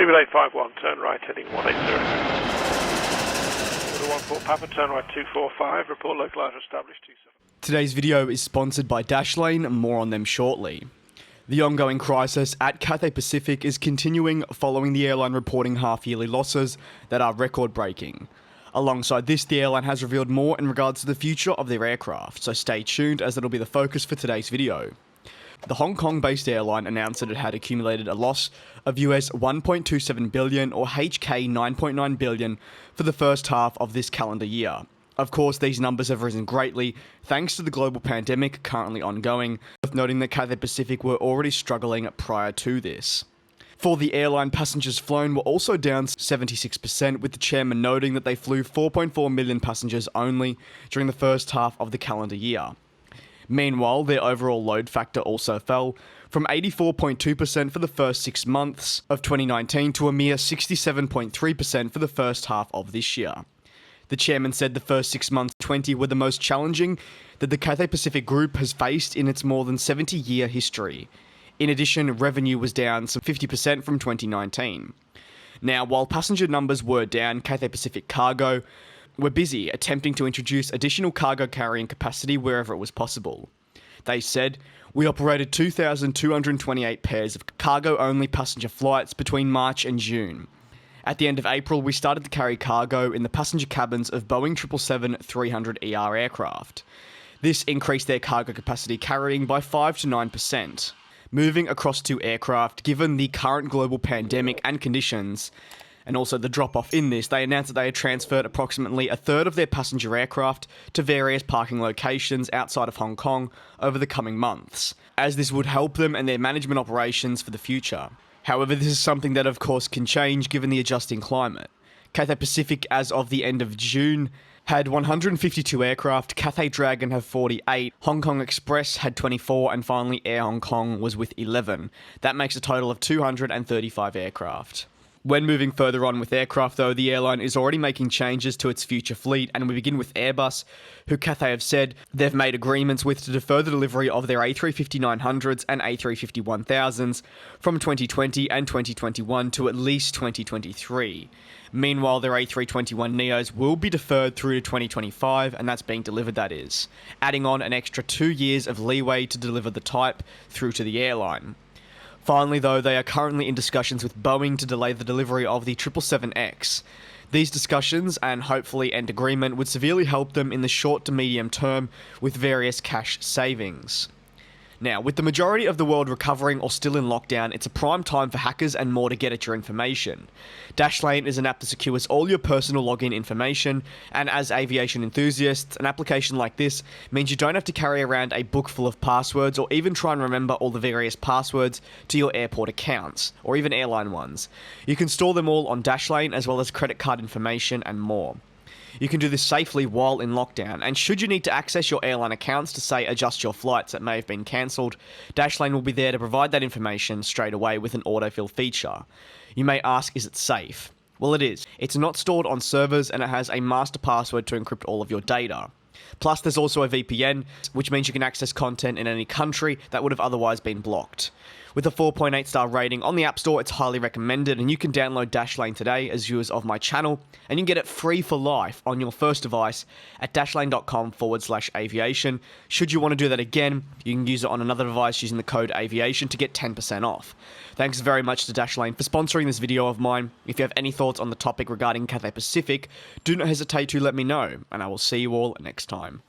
851, turn right heading 180. 14 Papa, turn right 245, report localizer established 27. Today's video is sponsored by Dashlane, more on them shortly. The ongoing crisis at Cathay Pacific is continuing following the airline reporting half-yearly losses that are record-breaking. Alongside this, the airline has revealed more in regards to the future of their aircraft, so stay tuned as it'll be the focus for today's video. The Hong Kong-based airline announced that it had accumulated a loss of US $1.27 billion or HK 9.9 billion for the first half of this calendar year. Of course, these numbers have risen greatly thanks to the global pandemic currently ongoing, worth noting that Cathay Pacific were already struggling prior to this. For the airline, passengers flown were also down 76%, with the chairman noting that they flew 4.4 million passengers only during the first half of the calendar year. Meanwhile, their overall load factor also fell from 84.2% for the first 6 months of 2019 to a mere 67.3% for the first half of this year. The chairman said the first 6 months of 2020 were the most challenging that the Cathay Pacific Group has faced in its more than 70-year history. In addition, revenue was down some 50% from 2019. Now, while passenger numbers were down, Cathay Pacific Cargo were busy attempting to introduce additional cargo carrying capacity wherever it was possible. They said, "We operated 2,228 pairs of cargo-only passenger flights between March and June. At the end of April, we started to carry cargo in the passenger cabins of Boeing 777-300ER aircraft. This increased their cargo capacity carrying by 5 to 9%. Moving across to aircraft, given the current global pandemic and conditions, and also the drop-off in this, they announced that they had transferred approximately a third of their passenger aircraft to various parking locations outside of Hong Kong over the coming months, as this would help them and their management operations for the future. However, this is something that of course can change given the adjusting climate. Cathay Pacific, as of the end of June, had 152 aircraft, Cathay Dragon have 48, Hong Kong Express had 24, and finally Air Hong Kong was with 11. That makes a total of 235 aircraft. When moving further on with aircraft though, the airline is already making changes to its future fleet, and we begin with Airbus, who Cathay have said they've made agreements with to defer the delivery of their A350-900s and A350-1000s from 2020 and 2021 to at least 2023. Meanwhile, their A321neos will be deferred through to 2025, and that's being delivered, that is, adding on an extra 2 years of leeway to deliver the type through to the airline. Finally, though, they are currently in discussions with Boeing to delay the delivery of the 777X. These discussions, and hopefully end agreement, would severely help them in the short to medium term with various cash savings. Now, with the majority of the world recovering or still in lockdown, it's a prime time for hackers and more to get at your information. Dashlane is an app that secures all your personal login information, and as aviation enthusiasts, an application like this means you don't have to carry around a book full of passwords or even try and remember all the various passwords to your airport accounts, or even airline ones. You can store them all on Dashlane, as well as credit card information and more. You can do this safely while in lockdown, and should you need to access your airline accounts to, say, adjust your flights that may have been cancelled, Dashlane will be there to provide that information straight away with an autofill feature. You may ask, is it safe? Well, it is. It's not stored on servers, and it has a master password to encrypt all of your data. Plus, there's also a VPN, which means you can access content in any country that would have otherwise been blocked. With a 4.8 star rating on the App Store, it's highly recommended, and you can download Dashlane today as viewers of my channel, and you can get it free for life on your first device at dashlane.com/aviation. Should you want to do that again, you can use it on another device using the code AVIATION to get 10% off. Thanks very much to Dashlane for sponsoring this video of mine. If you have any thoughts on the topic regarding Cathay Pacific, do not hesitate to let me know, and I will see you all next time.